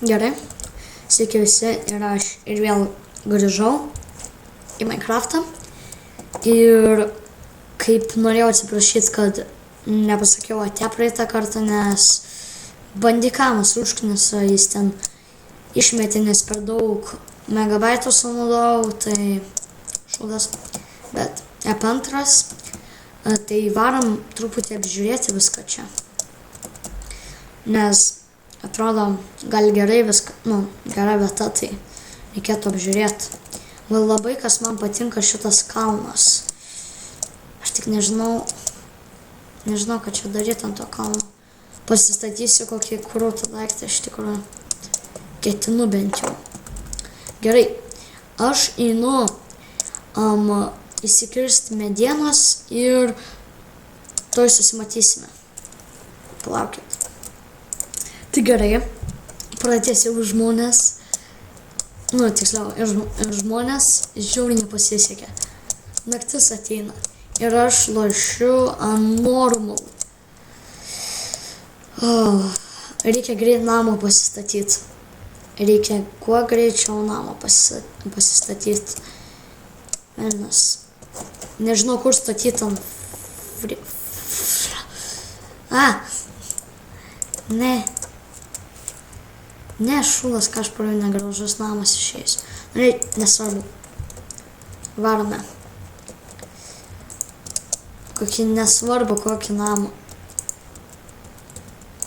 Gerai, sveiki visi ir aš ir vėl grįžau į Minecraftą ir kaip norėjau atsiprašyti, kad nepasakiau ate praeitą kartą, nes bandikamas užknisa, jis ten išmetė, nes per daug megabaitų sunaudojau, tai šūdas, bet EP2, tai varom truputį apžiūrėti viską čia, nes atrodo, gal gerai viską, gera vieta, tai reikėtų apžiūrėti. Gal labai kas man patinka šitas kalnas. Aš tik nežinau, ką čia daryti ant to kalno. Pasistatysiu kokį krūtą daiktą, iš tikrųjų. Ketinu bent jau. Gerai, aš einu įsikirsti medienos ir toj susimatysime. Palaukit. Tai gerai, pradėsiu už žmonės, tiksliau, ir žmonės žiauriai nepasisekė. Naktis ateina ir aš lošiu ant normal. Reikia greit namą pasistatyti. Reikia kuo greičiau namą pasistatyti. Velnias. Nežinau, kur statyti ant Ne, šūdas, kažkur negražus namas išėjęs. Nesvarbu. Varome. Nesvarbu kokį namą.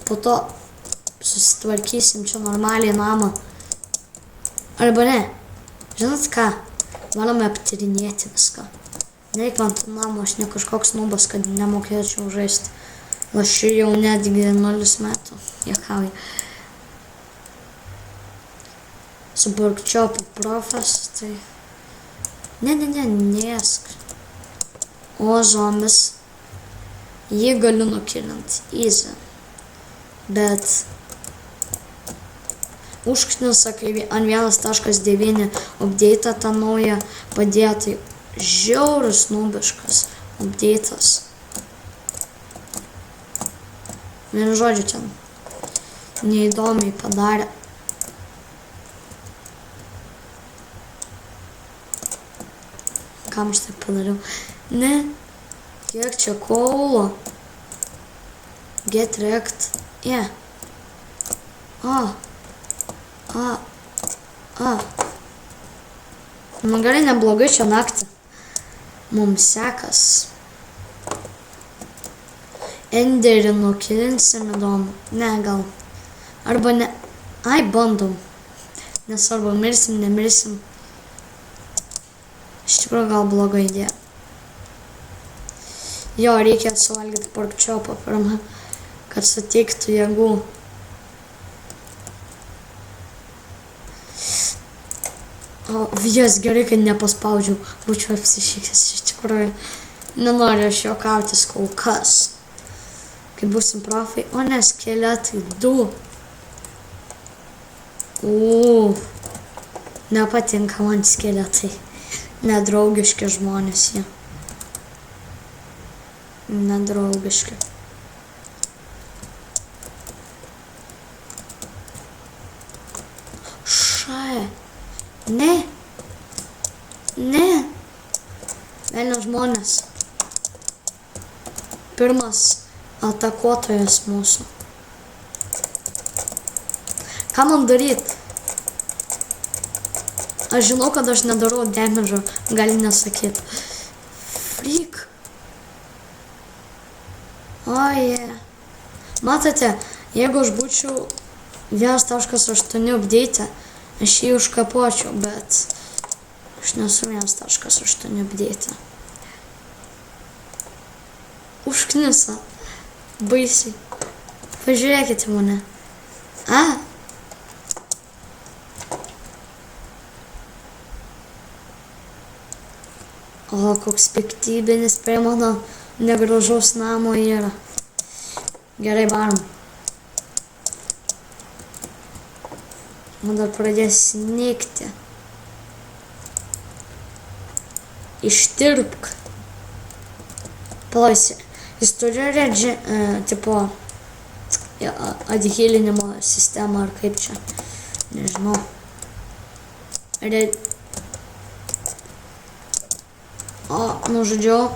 Po to susitvarkysim čia normaliai namą. Arba ne. Žinot ką? Varome aptyrinėti viską. Nereik man tų namų, aš ne kažkoks nubas, kad nemokėčiau žaisti. Aš jau netgi 0 metų. Juokauju. Su porkčiopu profas, tai... Nesk. O, zombis. Jį galiu nukilinti. Easy. Bet... Užknisa, kai ant 1.9 update'ą tą naują padėjo, tai žiaurus nubiškas update'as. Vienu žodžiu ten. Neįdomiai padarė. Kam aš taip padariau? Ne. Kiek čia kaulo? Get wrecked. Yeah. Gerai, neblogai čia naktį. Mums sekas. Enderį nukilinsim, įdomu. Ne, gal. Arba ne. Bandom. Nesvarbu, mirsim, nemirsim. Iš tikrųjų gal bloga idėja. Jo, reikia suvalgyti porkčiopą pirmą, kad suteiktų jėgų. Jas gerai, kad nepaspaudžiau. Būčiau apsišykęs, iš tikrųjų. Nenoriu aš juokautis kol kas. Kai būsim profai. O ne, skeletai 2. Nepatinka man skeletai. Nedraugiški žmonės jie. Nedraugiški. Ne. Velnio žmonės. Pirmas atakuotojas mūsų. Ką man daryti? Aš žinau, kad aš nedarau damage'o, gali nesakyti. Freak. Matote, jeigu aš būčiau 1.8 update, aš jį užkapuočiau, bet aš nesu 1.8 update. Užknisa. Baisiai. Pažiūrėkite mane. O, koks piktybinis prie mano negražaus namo yra. Gerai, varom. Man dar pradės snigti. Ištirpk. Palaisi. Jis turi tipo athilinimo sistemą ar kaip čia. nežinau. Nu žodžiu.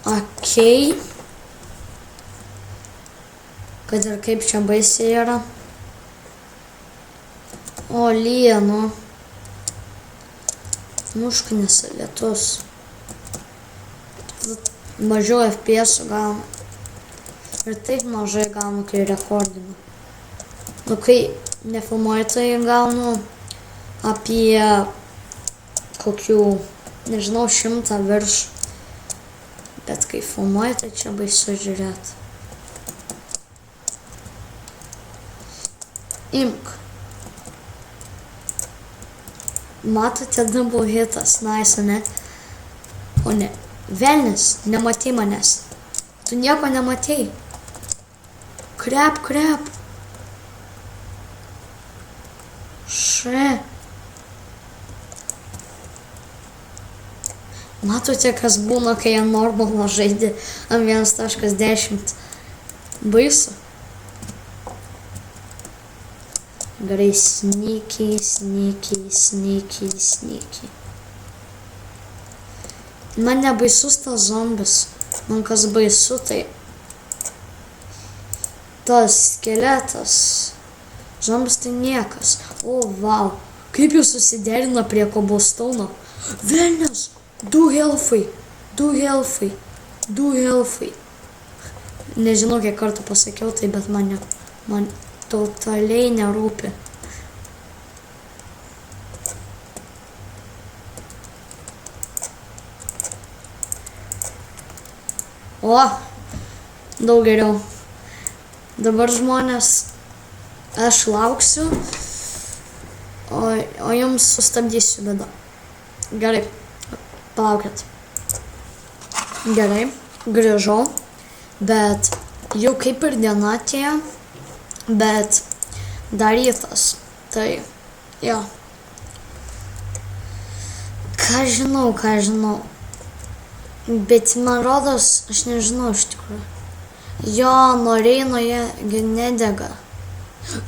Okei. Kad ir kaip čia baisiai yra. O, lyja, nu. Užknis lietus. Mažiau FPS gaunu. Ir taip mažai gaunu, kai rekordinu. Nu, kai nefilmuoju, tai gaunu apie kokių, nežinau, 100 virš. Bet kai filmuoju, tai čia baisu žiūrėti. Imk. Matote, double hitas, nice, ne? O ne, velnis, nematei manęs. Tu nieko nematei. Krep. Matote, kas būna, kai ant normalo žaidė ant 1.10. Baisu. Gerai, sneaky. Man nebaisus tas zombis. Man kas baisu, tai tas skeletas. Zombis tai niekas. O, vau. Kaip jūs susiderino prie cobblestone'o. Velnias. 2 healthai. Nežinau, kiek kartų pasakiau tai, bet man totaliai nerūpi. O, daug geriau. Dabar žmonės, aš lauksiu, o jums sustabdysiu bėdą. Gerai, palaukit. Gerai, grįžau, bet jau kaip ir diena atėjo. Bet dar rytas, tai, jo. Ką žinau. Bet man rodos, aš nežinau iš tikrųjų. Jo, Noreinoje nedega.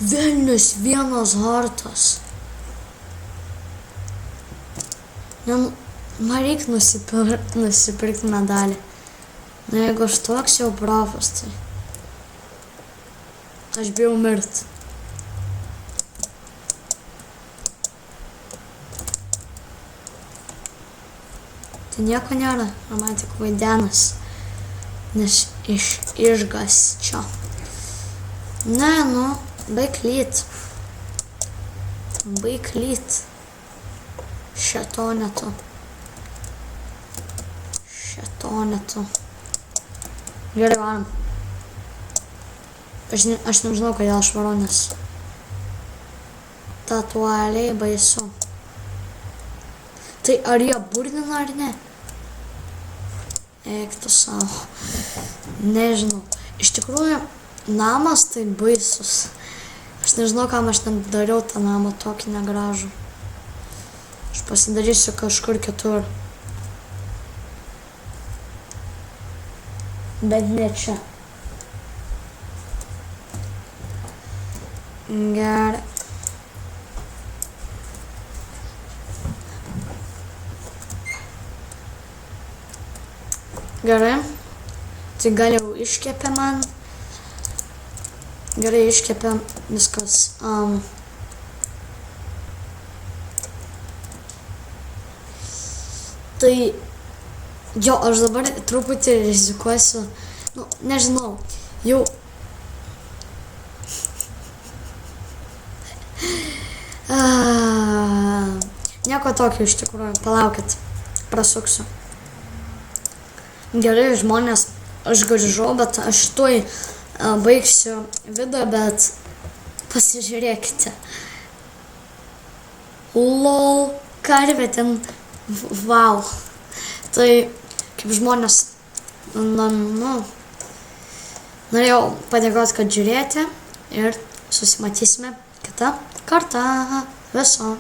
Velnius, 1 hartas. Man reikia nusipirkti medalį. Na, jeigu aš toks jau profas, tai aš bijau mirt. Tai nieko nėra, man tik vaidenas, nes išgasčio. Ne, nu, baik lyt. Šetonetu. Gerai, varom. Aš nežinau, kodėl aš varau, nes tatualiai baisu. Tai ar jie burnina ar ne? Eik tu savo. Nežinau. Iš tikrųjų, namas tai baisus. Aš nežinau, kam aš ten dariau tą namą tokį negražų. Aš pasidarysiu kažkur kitur. Bet ne čia. Gerai. Gerai. Tai gal jau iškepė man. Gerai, iškepė viskas. Tai jo, aš dabar truputį rizikuosiu. Nu, nežinau. Jau nieko tokio iš tikrųjų. Palaukit. Prasuksiu. Gerai, žmonės, aš grįžau, bet aš tuoj baigsiu video, bet pasižiūrėkite. Lol, karvė ten, vau. Tai, kaip žmonės, norėjau padėkoti, kad žiūrėjote ir susimatysime kitą kartą. Viso.